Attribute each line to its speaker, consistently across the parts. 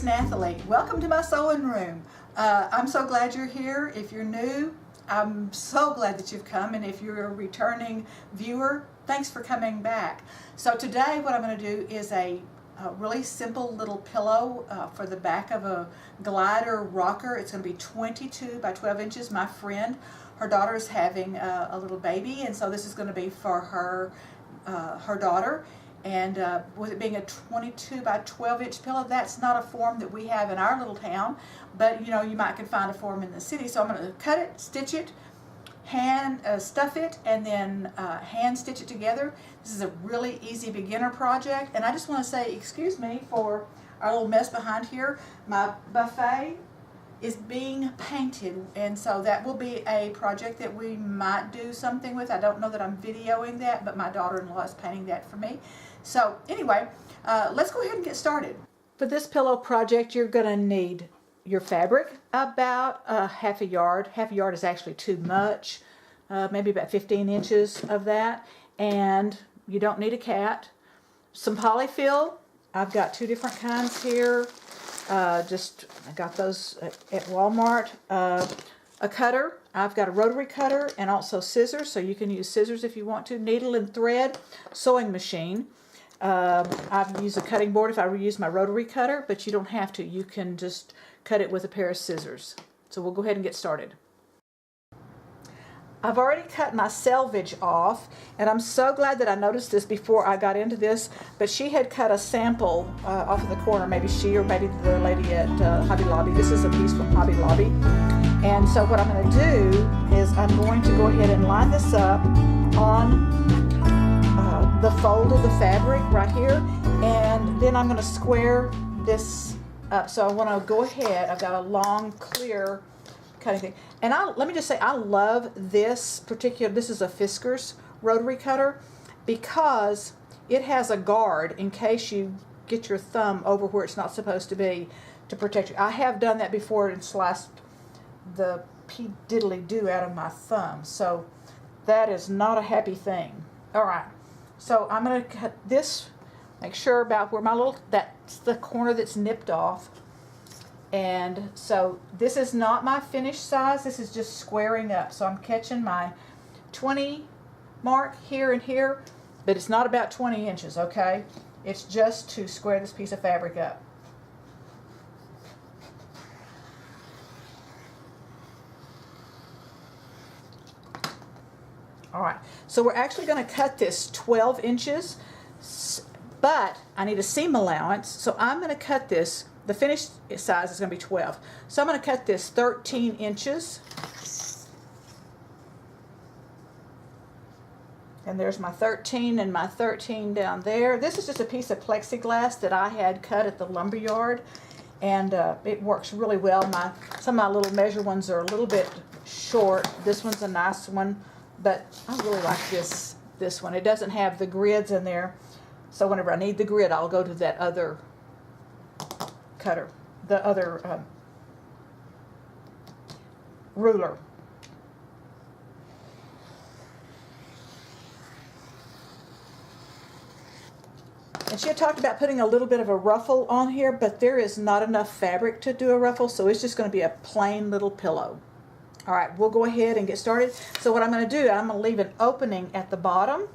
Speaker 1: Nathalie. Welcome to my sewing room. I'm so glad you're here. If you're new, I'm so glad that you've come, and if you're a returning viewer, thanks for coming back. So today what I'm going to do is a really simple little pillow for the back of a glider rocker. It's going to be 22 by 12 inches. My friend, her daughter is having a little baby, and so this is going to be for her daughter. And with it being a 22 by 12 inch pillow, that's not a form that we have in our little town, but you know, you might could find a form in the city. So I'm going to cut it, stitch it, hand stuff it, and then hand stitch it together. This is a really easy beginner project, and I just want to say excuse me for our little mess behind here. My buffet is being painted, and so that will be a project that we might do something with. I don't know that I'm videoing that, but my daughter-in-law is painting that for me. So anyway, let's go ahead and get started. For this pillow project, you're going to need your fabric, about half a yard. Half a yard is actually too much, maybe about 15 inches of that, and you don't need a cat. Some polyfill. I've got two different kinds here. I got those at Walmart. A cutter. I've got a rotary cutter and also scissors, so you can use scissors if you want to. Needle and thread, sewing machine. I've used a cutting board if I use my rotary cutter, but you don't have to. You can just cut it with a pair of scissors. So we'll go ahead and get started. I've already cut my selvage off, and I'm so glad that I noticed this before I got into this, but she had cut a sample off of the corner, maybe she or maybe the lady at Hobby Lobby. This is a piece from Hobby Lobby. And so what I'm going to do is I'm going to go ahead and line this up on the fold of the fabric right here, and then I'm going to square this up. So I want to go ahead, I've got a long clear cutting thing, and let me just say I love this particular, this is a Fisker's rotary cutter, because it has a guard in case you get your thumb over where it's not supposed to be, to protect you. I have done that before and sliced the diddly-do out of my thumb, so that is not a happy thing. Alright, so I'm going to cut this, make sure about where my that's the corner that's nipped off. And so this is not my finished size, this is just squaring up. So I'm catching my 20 mark here and here, but it's not about 20 inches, okay? It's just to square this piece of fabric up. Alright, so we're actually going to cut this 12 inches, but I need a seam allowance, so I'm going to cut this, the finished size is going to be 12. So I'm going to cut this 13 inches. And there's my 13 and my 13 down there. This is just a piece of plexiglass that I had cut at the lumber yard, and it works really well. Some of my little measure ones are a little bit short. This one's a nice one, but I really like this one. It doesn't have the grids in there, so whenever I need the grid, I'll go to that other cutter, the other ruler. And she had talked about putting a little bit of a ruffle on here, but there is not enough fabric to do a ruffle, so it's just going to be a plain little pillow. Alright, we'll go ahead and get started. So what I'm going to do, I'm going to leave an opening at the bottom.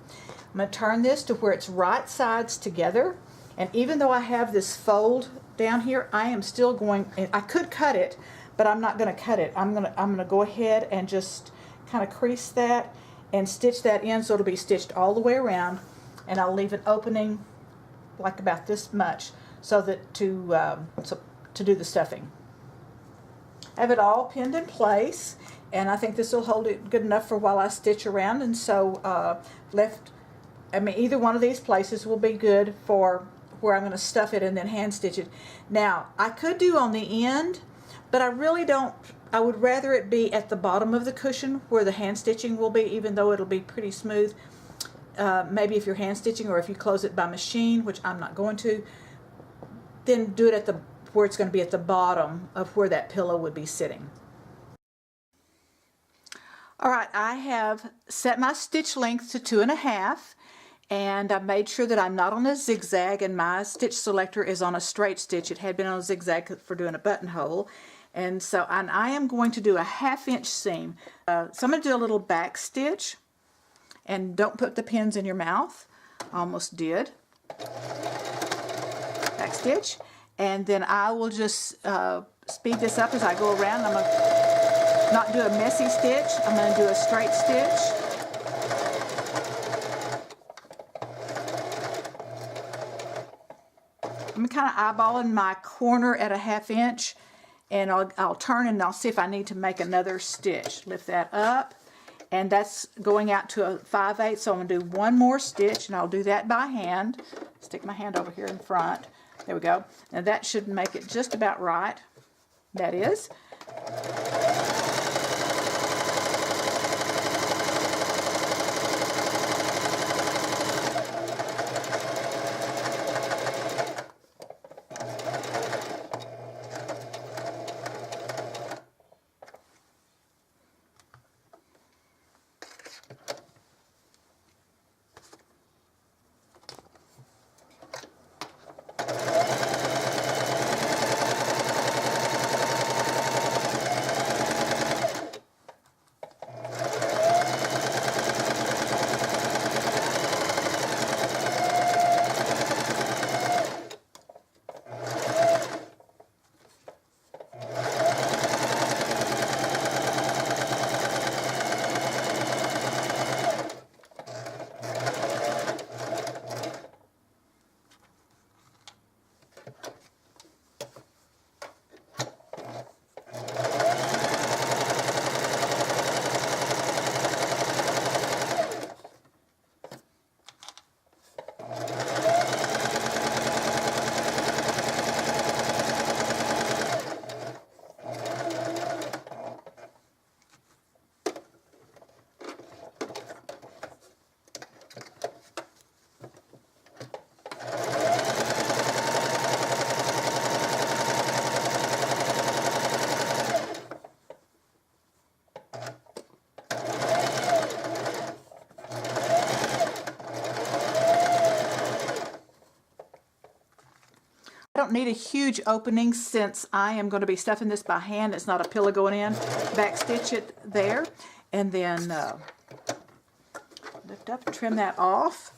Speaker 1: I'm going to turn this to where it's right sides together. And even though I have this fold down here, I am still going, I could cut it, but I'm not going to cut it. I'm going to go ahead and just kind of crease that and stitch that in so it'll be stitched all the way around. And I'll leave an opening like about this much so that to do the stuffing. I have it all pinned in place, and I think this will hold it good enough for while I stitch around. And so either one of these places will be good for where I'm going to stuff it and then hand stitch it. Now I could do on the end, but I really don't. I would rather it be at the bottom of the cushion where the hand stitching will be, even though it'll be pretty smooth. Maybe if you're hand stitching, or if you close it by machine, which I'm not going to, then do it at where it's going to be at the bottom of where that pillow would be sitting. Alright, I have set my stitch length to 2.5, and I made sure that I'm not on a zigzag, and my stitch selector is on a straight stitch. It had been on a zigzag for doing a buttonhole. And so I am going to do a 1/2 inch seam. So I'm going to do a little back stitch, and don't put the pins in your mouth. Almost did. Back stitch, and then I will just speed this up as I go around. I'm going to not do a messy stitch. I'm going to do a straight stitch. I'm kind of eyeballing my corner at a 1/2 inch, and I'll turn and I'll see if I need to make another stitch. Lift that up, and that's going out to a 5/8, so I'm going to do one more stitch, and I'll do that by hand. Stick my hand over here in front. There we go. Now that should make it just about right. That is. I don't need a huge opening since I am going to be stuffing this by hand. It's not a pillow going in. Back stitch it there, and then lift up and trim that off.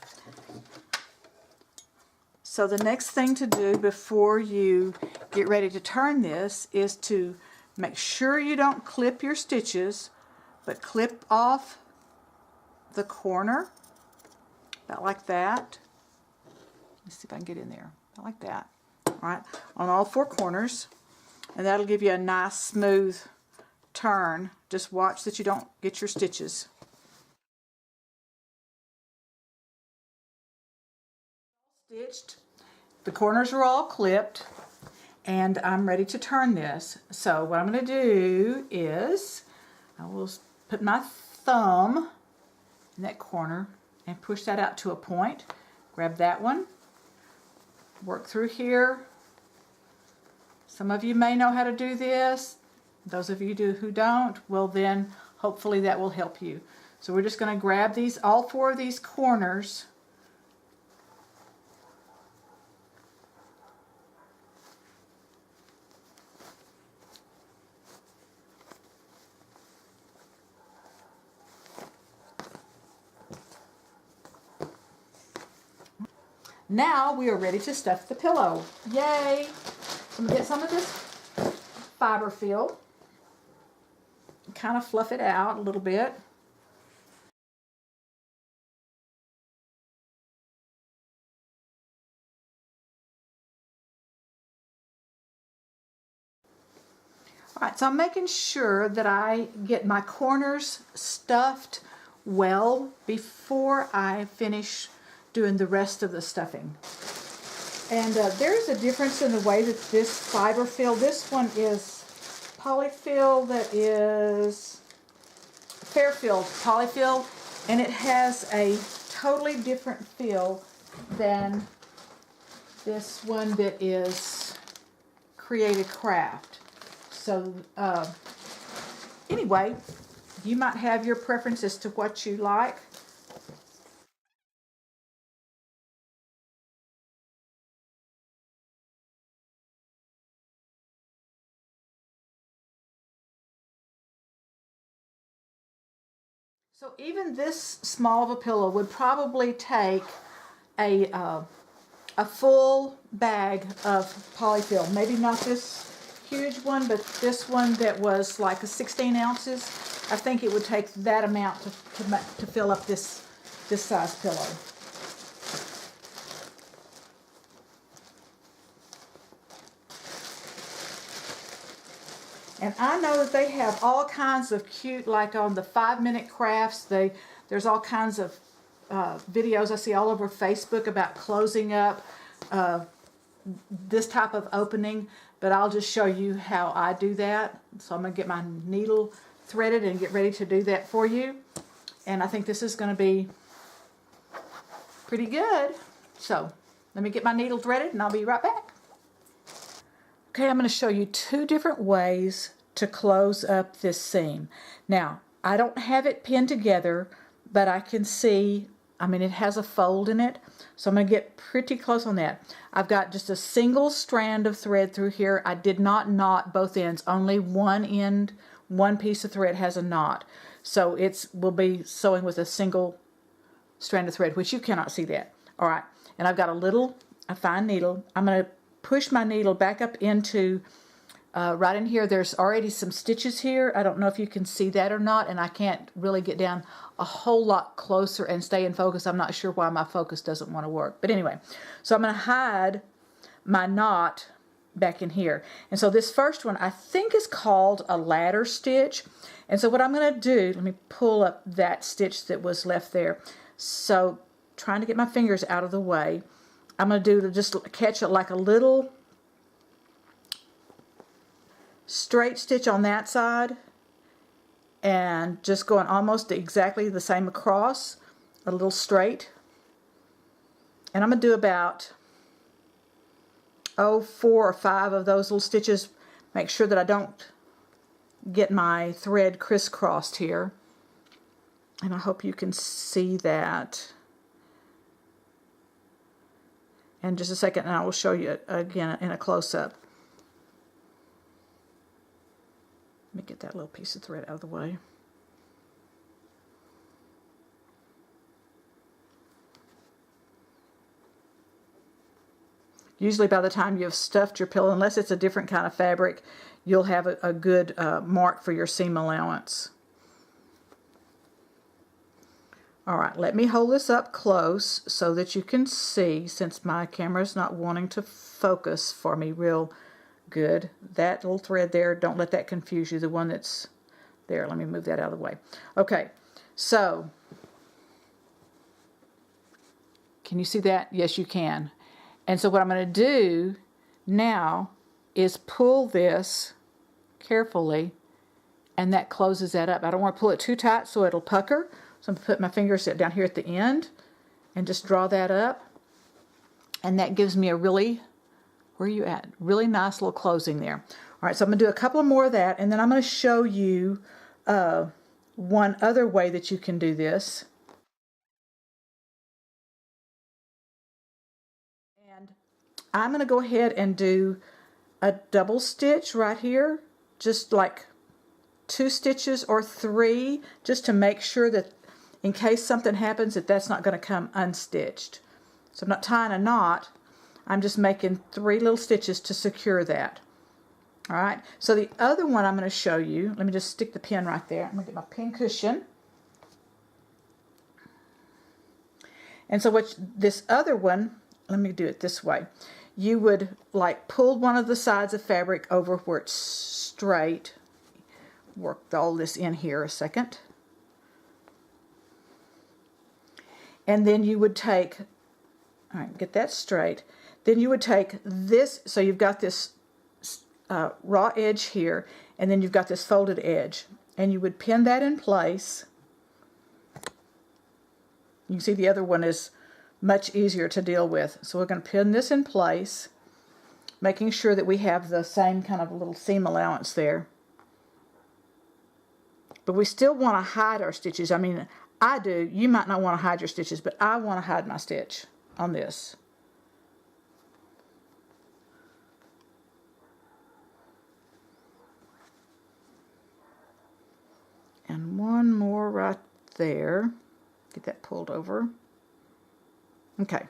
Speaker 1: So the next thing to do before you get ready to turn this is to make sure you don't clip your stitches, but clip off the corner, about like that. Let's see if I can get in there, about like that. All right, on all 4 corners, and that'll give you a nice smooth turn. Just watch that you don't get your stitches. Stitched, the corners are all clipped, and I'm ready to turn this. So what I'm going to do is I will put my thumb in that corner and push that out to a point. Grab that one, work through here. Some of you may know how to do this. Those of you who don't, well then hopefully that will help you. So we're just going to grab these, all 4 of these corners, now we are ready to stuff the pillow. Yay! I'm going to get some of this fiber fill, kind of fluff it out a little bit. Alright, so I'm making sure that I get my corners stuffed well before I finish doing the rest of the stuffing. And there's a difference in the way that this fiber fill, this one is polyfill, that is Fairfield polyfill, and it has a totally different feel than this one that is Creative Craft. So anyway, you might have your preference as to what you like. So even this small of a pillow would probably take a full bag of polyfill. Maybe not this huge one, but this one that was like a 16 ounces. I think it would take that amount to fill up this size pillow. And I know that they have all kinds of cute, like on the 5-minute crafts, there's all kinds of videos I see all over Facebook about closing up this type of opening, but I'll just show you how I do that. So I'm going to get my needle threaded and get ready to do that for you. And I think this is going to be pretty good. So let me get my needle threaded and I'll be right back. Okay, I'm going to show you 2 different ways to close up this seam. Now, I don't have it pinned together, but I can see, I mean, it has a fold in it, so I'm going to get pretty close on that. I've got just a single strand of thread through here. I did not knot both ends. Only one end, one piece of thread has a knot. So we'll be sewing with a single strand of thread, which you cannot see that. All right, and I've got a fine needle. I'm going to push my needle back up into right in here. There's already some stitches here. I don't know if you can see that or not, and I can't really get down a whole lot closer and stay in focus. I'm not sure why my focus doesn't want to work. But anyway, so I'm going to hide my knot back in here. And so this first one I think is called a ladder stitch. And so what I'm going to do, let me pull up that stitch that was left there. So trying to get my fingers out of the way, I'm going to just catch it like a little straight stitch on that side and just going almost exactly the same across, a little straight. And I'm going to do about 4 or 5 of those little stitches. Make sure that I don't get my thread crisscrossed here. And I hope you can see that. In just a second, and I will show you again in a close-up. Let me get that little piece of thread out of the way. Usually by the time you've stuffed your pillow, unless it's a different kind of fabric, you'll have a good mark for your seam allowance. All right, let me hold this up close so that you can see, since my camera's not wanting to focus for me real good. That little thread there, don't let that confuse you, the one that's there. Let me move that out of the way. Okay, so can you see that? Yes, you can. And so what I'm going to do now is pull this carefully, and that closes that up. I don't want to pull it too tight so it'll pucker. So I'm going to put my fingers down here at the end and just draw that up. And that gives me a really, where are you at? Really nice little closing there. All right, so I'm going to do a couple more of that, and then I'm going to show you one other way that you can do this. And I'm going to go ahead and do a double stitch right here, just like 2 stitches or 3, just to make sure that in case something happens that that's not going to come unstitched. So I'm not tying a knot, I'm just making 3 little stitches to secure that. All right, so the other one I'm going to show you, let me just stick the pin right there. I'm going to get my pin cushion. And so this other one, let me do it this way. You would like pull one of the sides of fabric over where it's straight. Work all this in here a second. And then you would take, all right, get that straight. Then you would take this, so you've got this raw edge here, and then you've got this folded edge. And you would pin that in place. You can see the other one is much easier to deal with. So we're going to pin this in place, making sure that we have the same kind of little seam allowance there. But we still want to hide our stitches. I mean, I do. You might not want to hide your stitches, but I want to hide my stitch on this. And one more right there. Get that pulled over. Okay.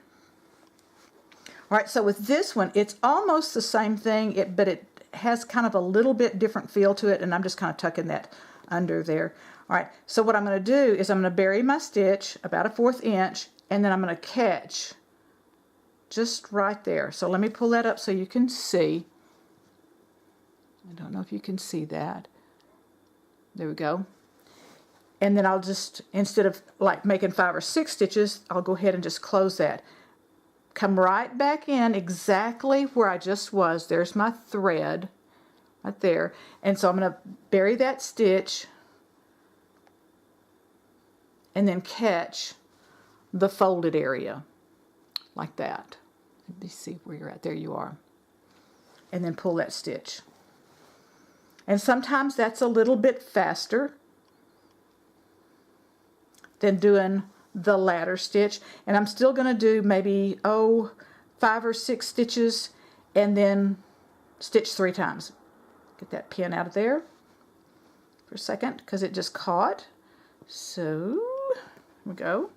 Speaker 1: All right, so with this one, it's almost the same thing, but it has kind of a little bit different feel to it, and I'm just kind of tucking that under there. All right, so what I'm going to do is I'm going to bury my stitch about 1/4 inch, and then I'm going to catch just right there. So let me pull that up so you can see. I don't know if you can see that. There we go. And then I'll just, instead of like making 5 or 6 stitches, I'll go ahead and just close that. Come right back in exactly where I just was. There's my thread right there. And so I'm going to bury that stitch and then catch the folded area like that. Let me see where you're at. There you are. And then pull that stitch. And sometimes that's a little bit faster than doing the ladder stitch. And I'm still going to do maybe 5 or 6 stitches and then stitch 3 times. Get that pin out of there for a second because it just caught. So here we go.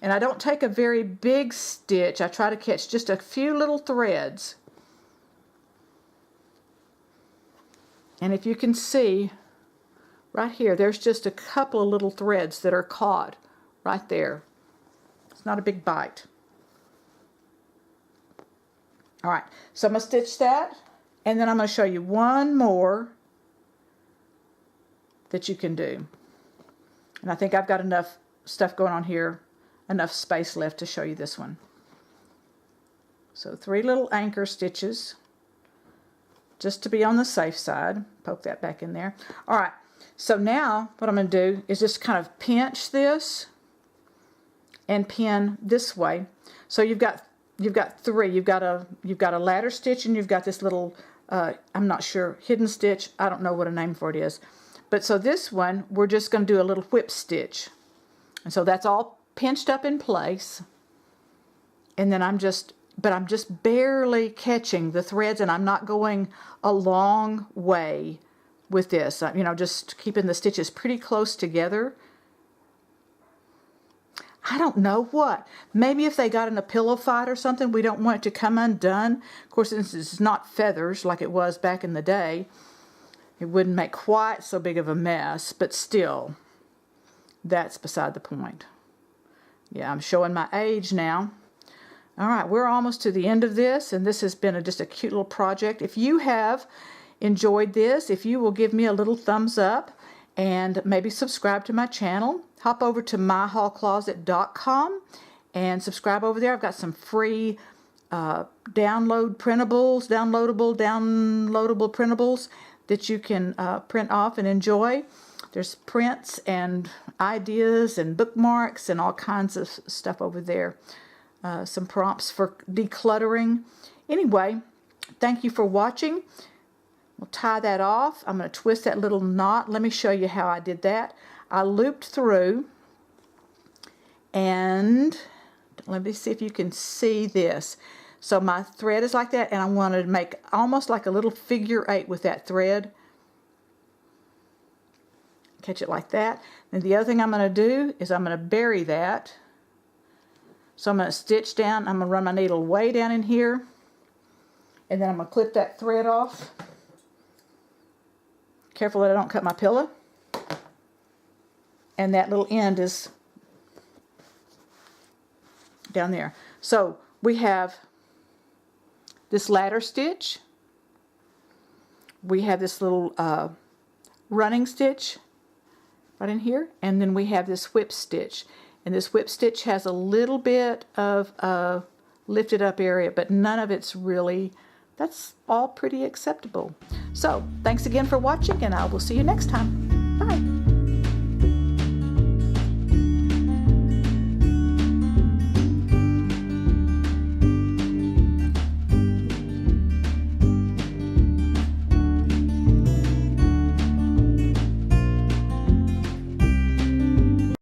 Speaker 1: And I don't take a very big stitch. I try to catch just a few little threads. And if you can see right here, there's just a couple of little threads that are caught right there. It's not a big bite. All right, so I'm going to stitch that, and then I'm going to show you one more that you can do. And I think I've got enough stuff going on here, enough space left to show you this one. So 3 little anchor stitches, just to be on the safe side. Poke that back in there. All right, so now what I'm going to do is just kind of pinch this and pin this way. So you've got 3. You've got a ladder stitch, and you've got this little I'm not sure, hidden stitch. I don't know what a name for it is. But so this one, we're just going to do a little whip stitch. And so that's all pinched up in place. And then I'm just barely catching the threads, and I'm not going a long way with this. You know, just keeping the stitches pretty close together. I don't know what. Maybe if they got in a pillow fight or something, we don't want it to come undone. Of course, since it's not feathers like it was back in the day, it wouldn't make quite so big of a mess, but still, that's beside the point. Yeah, I'm showing my age now. All right, we're almost to the end of this, and this has been just a cute little project. If you have enjoyed this, if you will give me a little thumbs up and maybe subscribe to my channel, hop over to myhallcloset.com and subscribe over there. I've got some free downloadable printables that you can print off and enjoy. There's prints and ideas and bookmarks and all kinds of stuff over there. Some prompts for decluttering. Anyway, thank you for watching. We'll tie that off. I'm going to twist that little knot. Let me show you how I did that. I looped through, and let me see if you can see this. So my thread is like that, and I wanted to make almost like a little figure 8 with that thread. Catch it like that. And the other thing I'm going to do is I'm going to bury that. So I'm going to stitch down. I'm going to run my needle way down in here, and then I'm going to clip that thread off. Careful that I don't cut my pillow. And that little end is down there. So we have this ladder stitch. We have this little running stitch right in here. And then we have this whip stitch. And this whip stitch has a little bit of a lifted up area, but none of it's really, that's all pretty acceptable. So thanks again for watching, and I will see you next time. Bye.